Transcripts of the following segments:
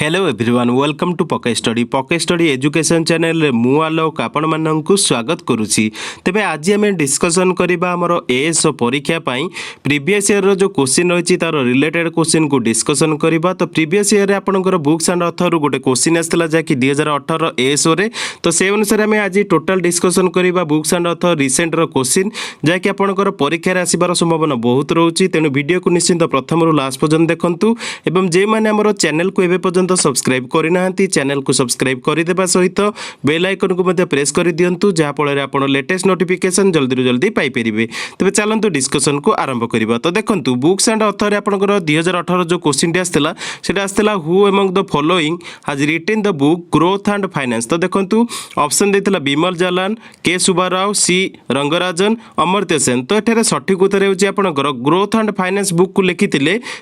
Hello everyone welcome to पके study education channel मु आलोक आपण माननकु स्वागत करुछि। तेबे आज आम डिस्कसन करबा हमर एएस परीक्षा पई प्रीवियस ईयर रो जो क्वेश्चन रहिछि तार रिलेटेड क्वेश्चन को डिस्कसन करबा। तो प्रीवियस ईयर रे आपनकर बुक्स एंड ऑथर रो गोटे क्वेश्चन आस्तला जा कि 2018 एएस रे। तो से अनुसार आम आज टोटल डिस्कसन करबा बुक्स एंड ऑथर रिसेंट रो क्वेश्चन जा कि आपनकर परीक्षा रे आसीबार संभावना बहुत रहउछि। तेनु वीडियो को निश्चित प्रथम रो लास्ट पर्यंत देखंतु एवं जे माने हमर चैनल को एबे पर्यंत सब्सक्राइब करना चैनल को सब्सक्राइब करदेवा सहित बेल आइकन को मध्य प्रेस कर दिंतु जहाँफल आपन लेटेस्ट नोटिफिकेशन जल्दी जल्दी पाइपर। तेज चलतु डिस्कसन को आरंभ करवा। तो देखो बुक्स एंड ऑथर आपंकर 2018 जो क्वेश्चन आसला आसला who among the following has written the book growth and finance. तो देखो ऑप्शन देता विमल जालान, के सुब्बाराव, सी रंगराजन, अमर्त्य सेन। तो ये सठिक उत्तर होकर ग्रोथ एंड फाइनेंस बुक को लिखी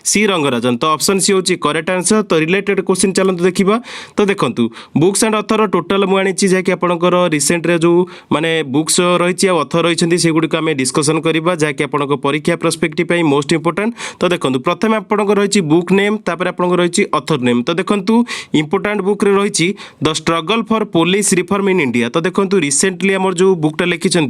सी रंगराजन। तो ऑप्शन सी हूँ करेक्ट आंसर। तो रिलेटेड क्वेश्चन चलते देखा। तो देखो बुक्स एंड ऑथर टोटाल मुझे जहाँकि आपंकर रिसेंट रे जो माने बुक्स रही ऑथर रही से गुड़िक आम डिस्कसन करवा जहाँकि आप परीक्षा पर्सपेक्टिव मोस्ट इंपोर्टेंट। तो देखो प्रथम आपंकर रही बुक नेम तापर आपंकर रही ऑथर नेम। तो देखो इंपोर्टेंट बुक रे रही the struggle for police reform in India. तो देखो रिसेंटली आम जो बुकटा लिखिं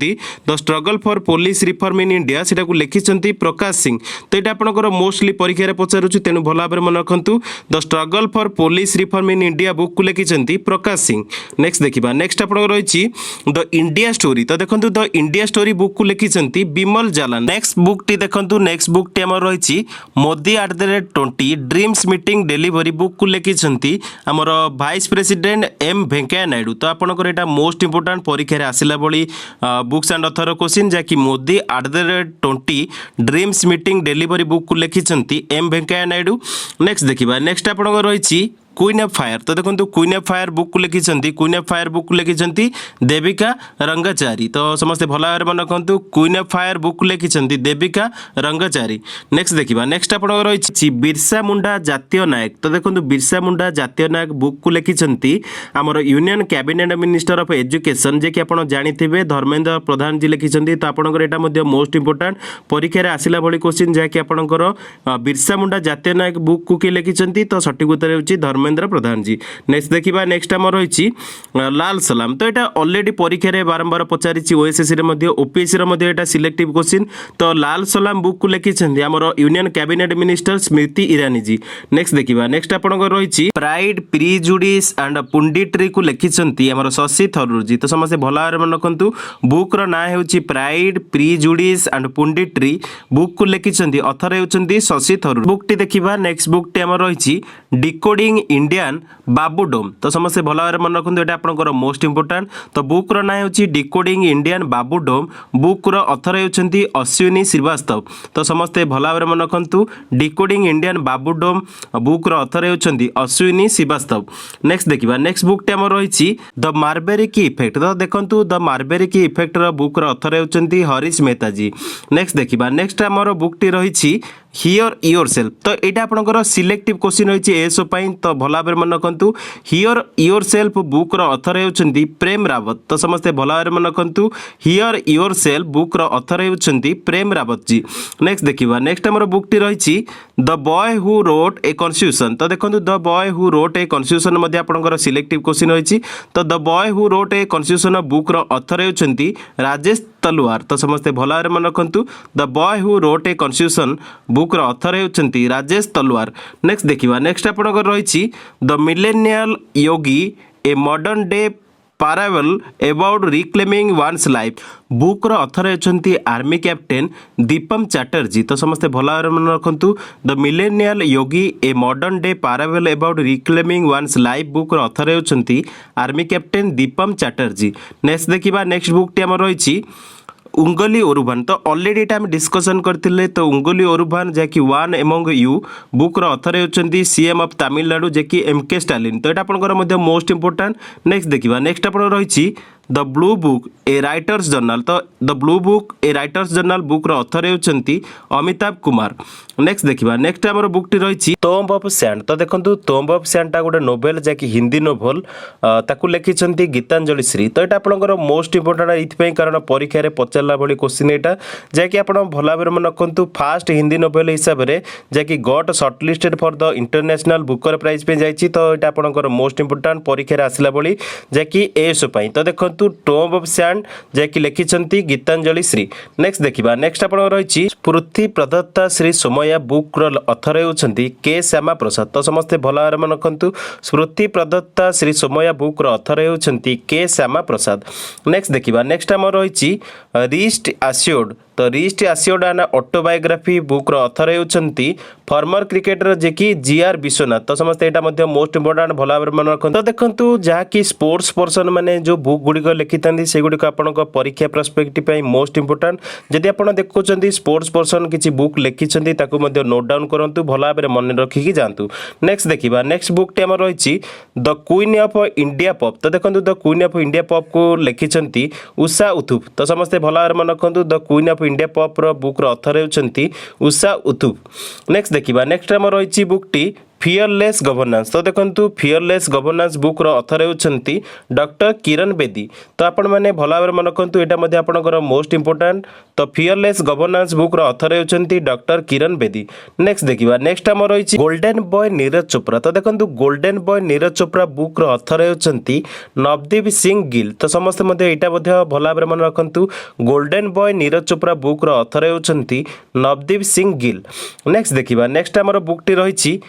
the struggle for police reform in India से लिखिं प्रकाश सिंह। तो यहाँ आपंकर मोस्टली परीक्षा पचारूँ तेणु भल भाव मन रखु the struggle for police reform in India book को लिखिं प्रकाश सिंह। नेक्स्ट देखा नेक्स्ट आप रही द इंडिया स्टोरी। तो देखो द इंडिया स्टोरी बुक को लिखिं विमल जालान। नेक्स्ट बुक टी देखो नेक्स्ट बुक टी आम रही Modi @20 dreams meeting delivery book को लिखिं आमर vice president M Venkaiah Naidu. तो आपंकर यहाँ मोस्ट इंपोर्टेंट परीक्षा आसला भली बुक्स एंड ऑथर क्वेश्चन जहाँकि Modi @20 dreams meeting delivery book को लिखिं एम वेंकैया नायडू। नेक्स्ट देखा नेक्स्ट आप रही क्वीन ऑफ फायर। तो देखो क्वीन ऑफ फायर बुक को लिखिं क्वीन ऑफ फायर बुक को लिखिं देविका रंगाचारी। तो समस्ते भल भाव मन रखु क्वीन ऑफ फायर बुक को लिखिं देविका रंगाचारी। नेक्स्ट देखा नेक्स्ट आप रही बिरसा मुंडा जातीय नायक। तो देखो बिरसा मुंडा जातीय नायक बुक को लिखिं आमर union cabinet minister of education जे कि आप जानी धर्मेंद्र प्रधान जी लिखिं। तो आपंकर यहाँ मोस्ट इंपोर्टेंट परीक्षा आसला भली क्वेश्चन जहाँकि आपंकर बिरसा मुंडा जातीय नायक बुक को किए लिखिं। तो सठिक उत्तर होची धर्मेंद्र प्रधान जी। नेक्स्ट देखा नेक्स्ट आम रही लाल सलाम। तो यहाँ ऑलरेडी परीक्षा बारंबार पचारि ओएसएससी रे ओपीएससी रे सिलेक्टिव क्वेश्चन। तो लाल सलाम बुक को लिखिं आमर union cabinet minister Smriti Irani ji. Next देखा नेक्स्ट आप रही प्राइड प्रिजुडिस एंड पुंडिट्री को लिखिं आमर शशि थरूर जी। तो समस्त भल भाव मन रखु बुक ना हो प्राइड प्रिजुडिस एंड पुंडिट्री बुक को लिखिं ऑथर होती शशि थरूर। बुक टी देखा नेक्स्ट बुक टी आम रही डिकोडिंग इंडियन बाबू डोम। तो समस्ते भल भाव मन रखु ये आपंकर मोस्ट इंपोर्टेंट। तो बुक ना हो डिकोडिंग इंडियन बाबू डोम बुक ऑथर होती अश्विनी श्रीवास्तव। तो समस्ते भल भाव मन रखु डिकोडिंग इंडियन बाबू डोम बुक ऑथर होती अश्विनी श्रीवास्तव। नेक्स्ट देखा नेक्स्ट बुक टी आम रही द मार्बेरिक इफेक्ट। तो देखो द मार्बेरिक इफेक्ट बुक ऑथर होती हरीश मेहता जी। नेक्स्ट देखा नेक्स्ट आमर बुक टी रही हियर योर सेल्फ। तो यहाँ आपंकर सिलेक्टिव क्वेश्चन रही एसओ। तो भल भाव मन रखु here your self book author होती प्रेम रावत। तो समस्ते भल भाव मन रखु here your self book author होती प्रेम रावत जी। नेक्स्ट देखा नेक्स्ट आम बुक टी रही the boy who wrote a constitution. तो देखो the boy who wrote a constitution आपंकर सिलेक्टिव क्वेश्चन रही। तो the boy who wrote a constitution book author होती राजेश तलवार। तो समस्ते भल भाव मन रखु the boy who wrote a constitution book author होती राजेश तलवार। नेक्स्ट देखा नेक्स्ट आपंकर रही the millennial yogi a modern day parable about reclaiming one's life book author होती आर्मी कैप्टेन दीपम चैटर्जी। तो समस्ते भल भाव मन रखु the millennial yogi a modern day parable about reclaiming one's life book author होती army captain Deepam Chatterjee. Next देखा next book टी आम रही उंगली ओरुभान। तो ऑलरेडी ये डिस्कसन करते। तो उंगली ओरुभान जैकि one among you book author होती सीएम ऑफ तमिलनाडु जे कि एमके स्टालिन। तो यहाँ आपंकर मोस्ट इंपोर्टेंट। नेक्स्ट देखा नेक्स्ट आप रही the blue book a writer's journal. तो the blue book a writer's journal book author होती अमिताभ कुमार। नेक्स्ट देखा नेक्स्ट आम बुकटी रही टॉम्ब ऑफ सैंड। तो देखो टॉम्ब ऑफ सैंड गोटे नोवेल जैक हिंदी नोवेल ताकू लिखिं गीतांजलि श्री। तो यहाँ आपंकर मोस्ट इंपोर्टाट ये कारण परीक्षा पचारा भाई क्वेश्चन यहाँ जैकि आप भल भाव मन रखु फास्ट हिंदी नोवेल हिसाब से जैकि got shortlisted for the international Booker prize पे जाइए। तो यहाँ आपंकर मोस्ट इंपोर्टाट परीक्षा आसला भाई जैकि एएसओ। तो देखो टॉम्ब ऑफ सैंड जैकि लिखिं गीतांजलि श्री। नेक्स्ट देखा नेक्स्ट आप रही स्मृति प्रदत्ता श्री सोमया बुक्र अथर होती के श्यामा प्रसाद। तो समस्ते भल भाव मन रखु स्मृति प्रदत्ता श्री सोमया बुक्र अथर होती के श्यामा प्रसाद। नेक्स्ट देखा नेक्स्ट आम रही रिस्ट आस्योर्ड। तो रिस्ट आस्योर्ड आना ऑटोबायोग्राफी बुक्र अथर होती फॉर्मर क्रिकेटर जे कि जीआर विश्वनाथ। तो समस्त यहाँ मोस्ट इंपोर्टाट भल भाव मन रखते। तो देखो जहाँकि स्पोर्ट्स पर्सन मैंने जो बुक गुड़िक लिखि से गुड़िक आपण परीक्षा पर्सपेक्टिव मोस्ट इंपोर्टाट। जदि आप देखुं स्पोर्ट्स पर्सन किसी बुक लिखिं नोट डाउन करूँ भल भाव मन रखिकी जातु। नेक्स्ट देखा नेक्स्ट बुकटी आम रही the queen of India pop. तो देखो the queen of India pop को लिखिं उषा उथुप। तो समस्ते भल भाव मन रखु the queen of India pop book author होती उषा उथुप। नेक्स्ट देखा नेक्स्ट आम रही बुकटी फियरलेस गवर्नेंस। तो देखो फियरलेस गवर्नेंस बुक्र अथर होती डॉक्टर किरण बेदी। तो आपण मैंने भल भाव मन रखु यहाँ आपंकर मोस्ट इंपोर्टाट। तो फियरलेस गवर्नेंस बुक्र अथर होती डॉक्टर किरण बेदी। नेक्स्ट देखा नेक्स्ट आम रही गोल्डन बॉय नीरज चोप्रा। तो देखो गोल्डन बॉय नीरज चोप्रा बुक्र अथर होती नवदीप सिंह गिल। तो समस्त यहाँ भल भाव मन रखु गोल्डन बॉय नीरज चोप्रा बुक्र अथर होती नवदीप सिंह गिल। नेक्स्ट देखा नेक्स्ट आम बुकटी रही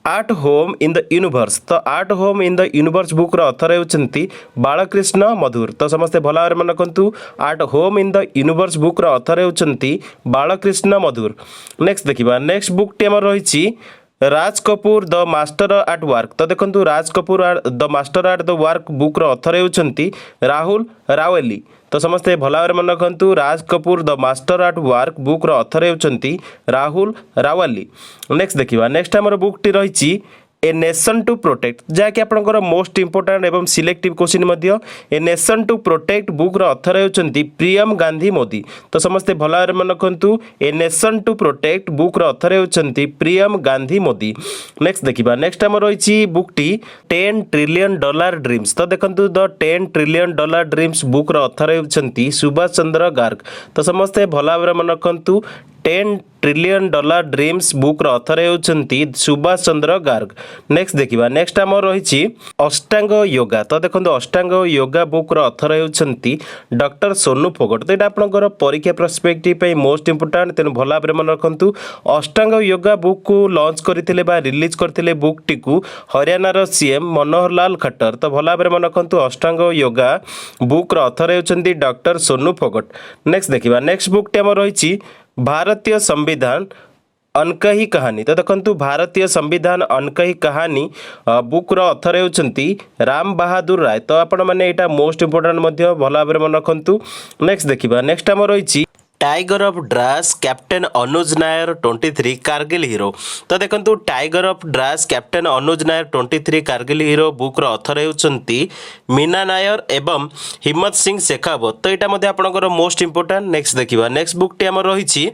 art home in the universe. तो art home in the universe बुक्र अथर होती बालकृष्ण मधुर। तो समस्ते भल भाव मन रखु art home in the universe बुक्र अथर होती बालकृष्ण मधुर। नेक्स्ट देखा नेक्स्ट बुकटी आम रही Raj Kapoor the master art work. तो देखो Raj Kapoor the master art the work book author Rahul Rawail रावेली। तो समस्ते भल भाव मन रखु Raj Kapoor the master art work book author Rahul Rawail रावाली। नेक्स्ट देखा नेक्स्ट आम बुकटी रही ए नेशन टू प्रोटेक्ट जहाँकि आपंकर मोस्ट इंपोर्टाट एवं selective question a nation to protect बुक्र अथर होती प्रियम गांधी मोदी। तो समस्ते भल भाव मन रखु ए नेशन टू प्रोटेक्ट बुक्र अथर होती प्रियम गांधी मोदी। नेक्स्ट देखा नेक्स्ट आम रही बुकटी $10 ट्रिलियन ड्रीम्स। तो देखो द $10 ट्रिलियन ड्रीम्स बुक्र अथर होती सुभाष चंद्र गार्ग। तो समस्ते भल भाव मन रखु $10 ट्रिलियन ड्रीम्स बुक्र अथर होती सुभाष चंद्र गार्ग। नेक्स्ट देखा नेक्स्ट आम रही अष्टांग योगा। तो देखो अष्टांग योगा बुक्र अथर होती डॉक्टर सोनू फोगट। तो यहाँ आपंकर परीक्षा पर्सपेक्टिव मोस्ट इंपोर्टाट तेणु भल भाव मन रखु अष्टांग योगा बुक को लॉन्च करते रिलीज करते बुकटी को हरियाणार सीएम मनोहर लाल खट्टर। तो भल भाव मन रखु अष्टांग योगा बुक्र अथर होती डॉक्टर सोनू फोगट। नेक्स्ट देखा नेक्स्ट बुकटी आम रही भारतीय संविधान अनकही कहानी। तो देखो भारतीय संविधान अनकही कहानी बुक्र अथर होती राम बहादुर राय। तो आपण मैंने यहाँ मोस्ट इंपोर्टाट भल भाव मन रखु। नेक्स्ट देखा नेक्स्ट आम रही tiger of Dras captain Anuj Nayyar 23 Kargil hero. तो देखो tiger of Dras captain Anuj Nayyar 23 Kargil hero book author Meena Nayyar Nair एवं हिम्मत सिंह शेखावत। तो यहाँ आपंकर मोस्ट इंपोर्टाट। नेक्स्ट देखा नेक्स्ट बुकटी आम रही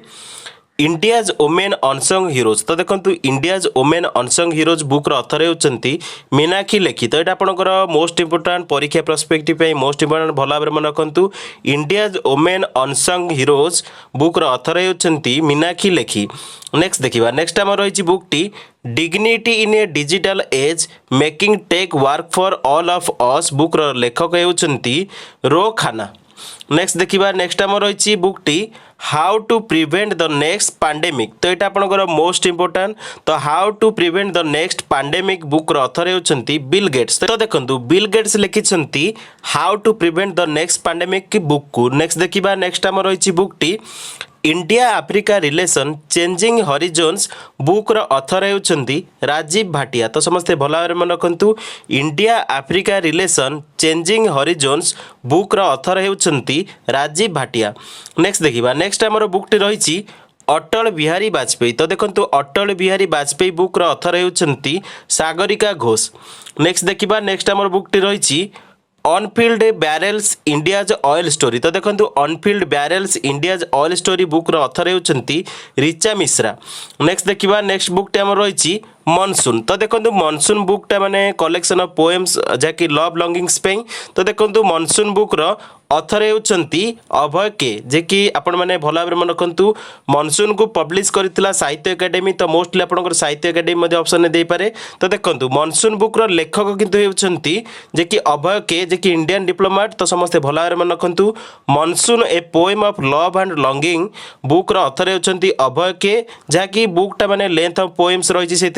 इंडियाज ओमेन अनसंग हीरोज। तो देखो इंडियाज ओमेन अनसंग हीरोज बुक्र अथर होती मीनाक्षी लेखी। तो यहाँ आपंकर मोस्ट इंपोर्टाट परीक्षा पर्सपेक्टिव मोस्ट इंपोर्टाट भल भाव मन रखु इंडियाज ओमेन अनसंग हीरोज बुक्र अथर होती मीनाक्षी लेखी। नेक्स्ट देखा नेक्स्ट आम रही बुकटी dignity in a digital age making tech work for all of us बुक्र लेखक होती रो खाना। नेक्स्ट देखा नेक्स्ट आम रही बुकटी how to prevent the next pandemic. तो यहाँ आपंकर मोस्ट इंपोर्टाट। तो how to prevent the next pandemic बुक्र अथर होती बिल गेट्स। तो देखो बिल गेट्स लिखिं how to prevent the next pandemic book को। नेक्स्ट देखा नेक्स्ट आम रही बुकटी India Africa relation changing horizons बुक्र अथर होती राजीव भाटिया। तो समस्ते भल भाव मन रखु India Africa relation changing horizons बुक्र अथर होती राजीव भाटिया। नेक्स्ट देखा नेक्स्ट आम बुकटी रही अटल बिहारी वाजपेयी। तो देखो अटल बिहारी वाजपेयी बुक्र अथर होती सागरिका घोष। नेक्स्ट देखा नेक्स्ट आम बुकटी रही unfilled barrels India's oil story. तो देखो unfilled barrels India's oil story बुक्र अथर होती रिचा मिश्रा। नेक्स्ट देखा नेक्स्ट बुकटे आम रही मनसून। तो देखो मनसून बुकटा माने कलेक्शन ऑफ पोएम्स जहाँकि लव लॉन्गिंग्स पे। तो देखो मनसून बुक्र अथर होती अभय के जे कि आपण मैंने भल भाव मन रखु मनसून को पब्लिश करथिला साहित्य एकेडमी। तो मोस्टली आपंकर साहित्य एकेडमी ऑप्शन दे पारे। तो देखो मनसून बुक्र लेखक किंतु होती जे कि अभय के जे कि इंडियन डिप्लोमेट। तो समस्ते भल भाव मन रखु monsoon a poem of love and longing book author Abhay K के जहाँकि बुकटा माने लेंथ ऑफ पोएम्स रही से।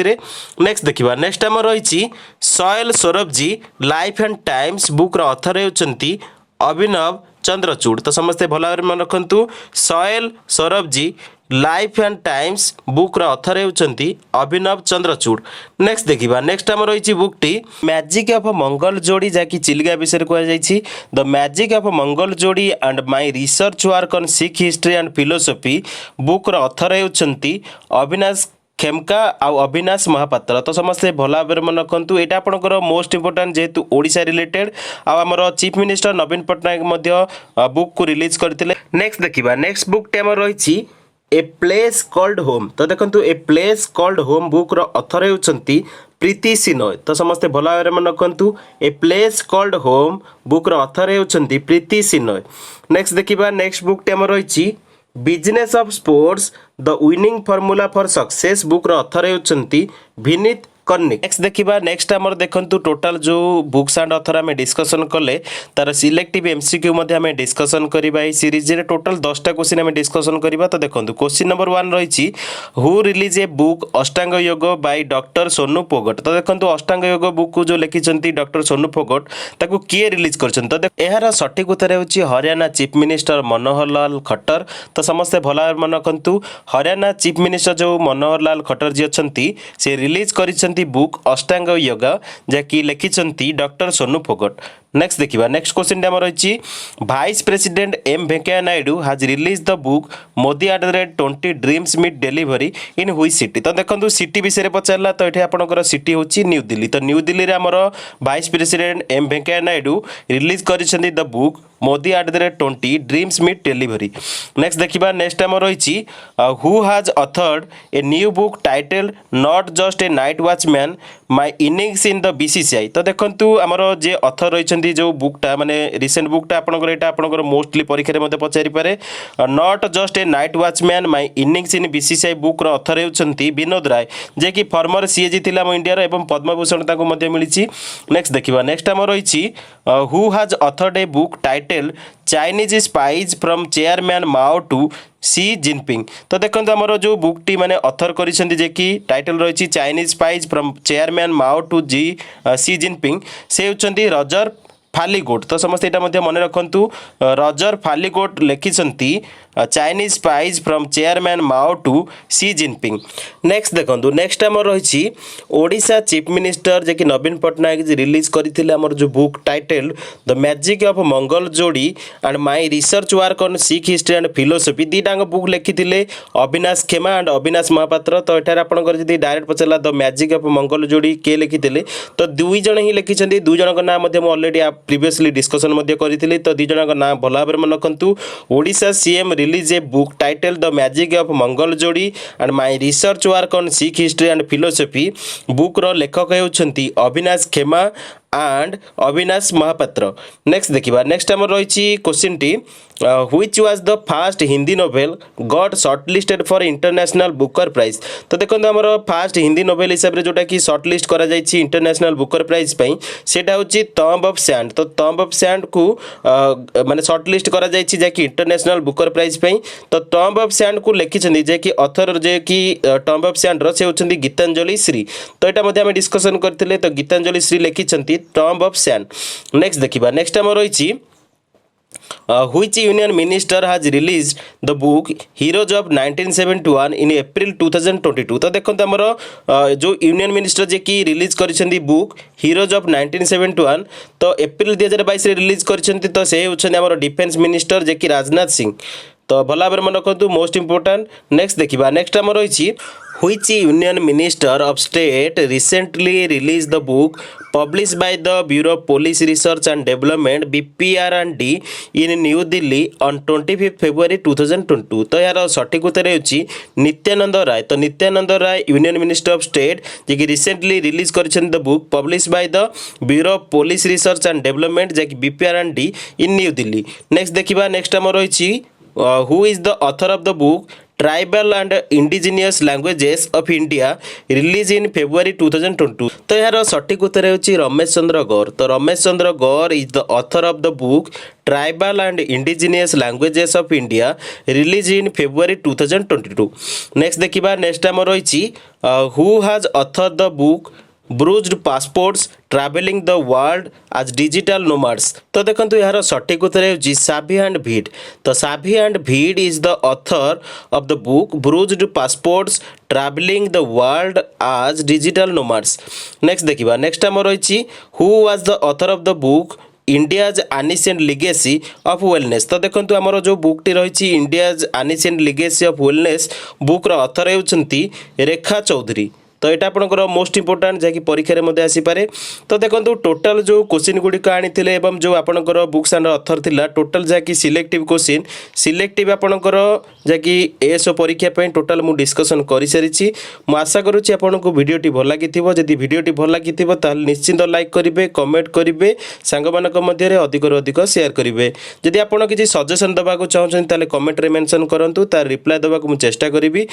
नेक्स्ट देखा नेक्स्ट आम रही सयल Saurabh ji life and times बुक्र author होती अभिनव चंद्रचूड़। तो समस्ते भल भाव मन रखु सयल Saurabh ji life and times बुक्र author होती अभिनव चंद्रचूड़। नेक्स्ट देखा नेक्स्ट आम रही बुकटी मैजिक ऑफ मंगल जोड़ी जहाँकि चिलिका विषय कहुई the magic of Mangal Jodi and my research work on Sikh history and philosophy बुक्र अथर होती अविनाश खेमका आउ अविनाश महापात्र। तो समस्ते भल भाव मन रखु यहाँ आपंकर मोस्ट इंपोर्टाट जेहेतु ओडिशा रिलेटेड आमर chief minister Naveen Patnaik book को रिलीज करते। नेक्स्ट देखा नेक्स्ट बुकटे आम रही ए प्लेस कॉल्ड होम। तो देखो ए प्लेस कॉल्ड होम बुक्र अथर होती प्रीति सिनोय। तो समस्ते भल भाव मन रखु ए प्लेस कॉल्ड होम बुक्र अथर होती प्रीति सिनोय। नेक्स्ट देखा नेक्स्ट बुकटे आम रही business of sports the winning formula for success बुक्र अथर होती विनीत कर्णिक। नेक्स्ट देखा नेक्स्ट आमर देखु टोटाल जो बुक्स एंड अथर आम डिस्कसन कले तार सिलेक्टिव एमसीक्यू आम डिस्कसन करवा सीरीज रे टोटाल 10टा क्वेश्चन आम डिस्कसन करवा। तो देखो क्वेश्चन नंबर 1 रही who release a book Ashtanga योग बाय डॉक्टर सोनू फोगट। तो देखो अष्टांग योग बुक को जो लिखिं डॉक्टर सोनू फोगट ताकू किए रिलीज कर। तो यार सठिक उत्तर हो हरियाणा चीफ मिनिस्टर मनोहर लाल खट्टर। तो समस्ते भल भाव मन रखु हरियाणा चीफ मिनिस्टर जो मनोहर लाल खट्टर जी अच्छा से रिलीज कर बुक अष्टांग योग जहाँकि लिखिं डॉक्टर सोनू फोगट। नेक्स्ट देखा नेक्स्ट क्वेश्चन आम रही vice president M Venkaiah Naidu has release the book Modi @20 dreams meet delivery in हुई सिटी। तो देखो सिटी विषय पचारा। तो ये आपंकर सिटी हूँ न्यू दिल्ली। तो न्यू दिल्ली में आमर vice president M Venkaiah Naidu release कर the book Modi @20 dreams meet delivery. Next देखा नेक्स्ट आम रही who has authored a new book title not just a night watchman my innings in the BCCI. तो देखो आमर जे अथर रही जो बुकटा माने रिसेंट बुकटा आपंकर मोस्टली परीक्षा में पचारि पारे not just a night watchman my innings in BCCI बुक्र अथर होती विनोद राय जे कि फॉर्मर सीएजी थी इंडिया और पद्मभूषण मिली। नेक्स्ट देखा नेक्स्ट आम रही who has authored a book title Chinese spies from chairman Mao to Xi Jinping. तो देखो आमर जो बुकटी माने अथर कर टाइटल रही Chinese spies from chairman Mao to Xi Jinping से होती रजर फालीगोट। तो समस्त यहाँ मन रखु रजर फालीगोट लिखिं Chinese spies from chairman Mao to Xi Jinping. Next देखो नेक्स्ट आम रही ओडिशा चीफ मिनिस्टर जे कि नवीन पट्टनायक रिलीज करते आमर जो book title the magic of Mangal Jodi and my research work on Sikh history and philosophy. दीटांग बुक लिखिते अविनाश खेमा एंड अविनाश महापात्र। तो ये आपंकर जब डायरेक्ट पचारा the magic of Mangal Jodi किए लिखिते तो दुई जन ही लिखिं। दुई जन नाम अलरेडी प्रीवियसली डिस्कसन करी। तो दुई जन नाम भल भाव मन रखु Odisha CM release a book title the magic of Mangal Jodi and my research work on Sikh history and philosophy बुक्र लेखक होती अविनाश खेमा एंड अविनाश महापात्र। नेक्स्ट देखा नेक्स्ट आम रही क्वेश्चन टी which was the first Hindi novel got shortlisted for international Booker prize. तो देखो आमर फास्ट हिंदी नोवेल हिसाब से जोटा कि शॉर्टलिस्ट करा जायछि इंटरनेशनल बुकर प्राइज पई सेटा होछि टॉम्ब ऑफ सैंड। तो टॉम्ब ऑफ सैंड को माने शॉर्टलिस्ट करा जायछि जे कि इंटरनेशनल बुकर प्राइज पई। तो टॉम्ब ऑफ सैंड को लिखिछन्ती जे कि ऑथर जे कि टॉम्ब ऑफ सैंड रो से होछन्ती गीतांजलि श्री। तो एटा मध्ये हम डिस्कशन करथिले। तो गीतांजलि श्री लिखिछन्ती टॉम्ब ऑफ सैंड। नेक्स्ट देखिबा नेक्स्ट आम रही which union minister has released the book Heroes of 1971 in April 2022। तो देखो आमर जो यूनियन मिनिस्टर जे कि रिलीज कर बुक Heroes of 1971 तो एप्रिल 2022 रिलीज कर। तो से होछन्ती आमर डिफेन्स मिनिस्टर जे कि राजनाथ सिंह। तो भल भाव मन रखु मोस्ट इंपोर्टाट। नेक्स्ट देखा नेक्स्ट आम रही Which Union Minister of State recently released the book published by the Bureau of Police Research and Development BPR&D in New Delhi on 25th February 2022? तो यार सठिक उत्तर होची नित्यानंद राय। तो Nityanand Rai union minister of state जे कि रिसेंटली रिलीज करिसेंट the book publish by the bureau of police research and development जे कि BPR&D in new Delhi. Next देखिबा नेक्स्ट हमर होईची who is the author of the book tribal and indigenous languages of India release in February 2022? तो यार सठिक उत्तर होची रमेश चंद्र गौर। तो Ramesh Chandra Gaur is the author of the book tribal and indigenous languages of India release in February 2022। Next देखिबा next हमर होईची who has author the book bruised passports travelling the world as digital nomads? तो देखो यार सठिक उत्तर होची साभी एंड भीड। तो Savi and Vid is the author of the book bruised passports travelling the world as digital nomads. Next देखिबा next हमर होईची who was the author of the book India's ancient legacy of wellness? तो देखो आमर जो बुकटी रही India's ancient legacy of wellness बुक्र ऑथर होउछंती रेखा चौधरी। तो यहाँ आपंकर मोस्ट इंपोर्टाट जहाँकि परीक्षा आसीपे। तो देखो टोटाल जो क्वेश्चन गुड़िक आनी जो आपंकर बुक्स एंड ऑथर थिला टोटाल जहाँकि सिलेक्टिव क्वेश्चन सिलेक्टिव आपंकर जहाँकि एएसओ परीक्षा टोटाल मु डिस्कसन कर सारी। मु आशा करुच्ची आपको वीडियोटी भल लगी जदि वीडियोटी भल लगी निश्चिंत लाइक करेंगे कमेंट करेंगे सांग मध्य अधिक अधिक शेयर करेंगे। जदि आपड़ किसी सजेसन देवाक चाहते कमेंट रे मेंशन करूँ तार रिप्लाई देवाक मु चेष्टा करी।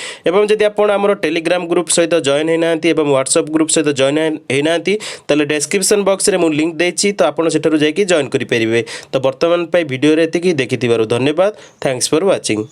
जदि आपड़ आम टेलीग्राम ग्रुप सहित जॉइन व्हाट्सएप ग्रुप सहित जॉइन होना डिस्क्रिप्शन बॉक्स में लिंक देती तो आपड़ से जॉइन करेंगे। तो बर्तमान वीडियो देखि धन्यवाद। Thanks for watching.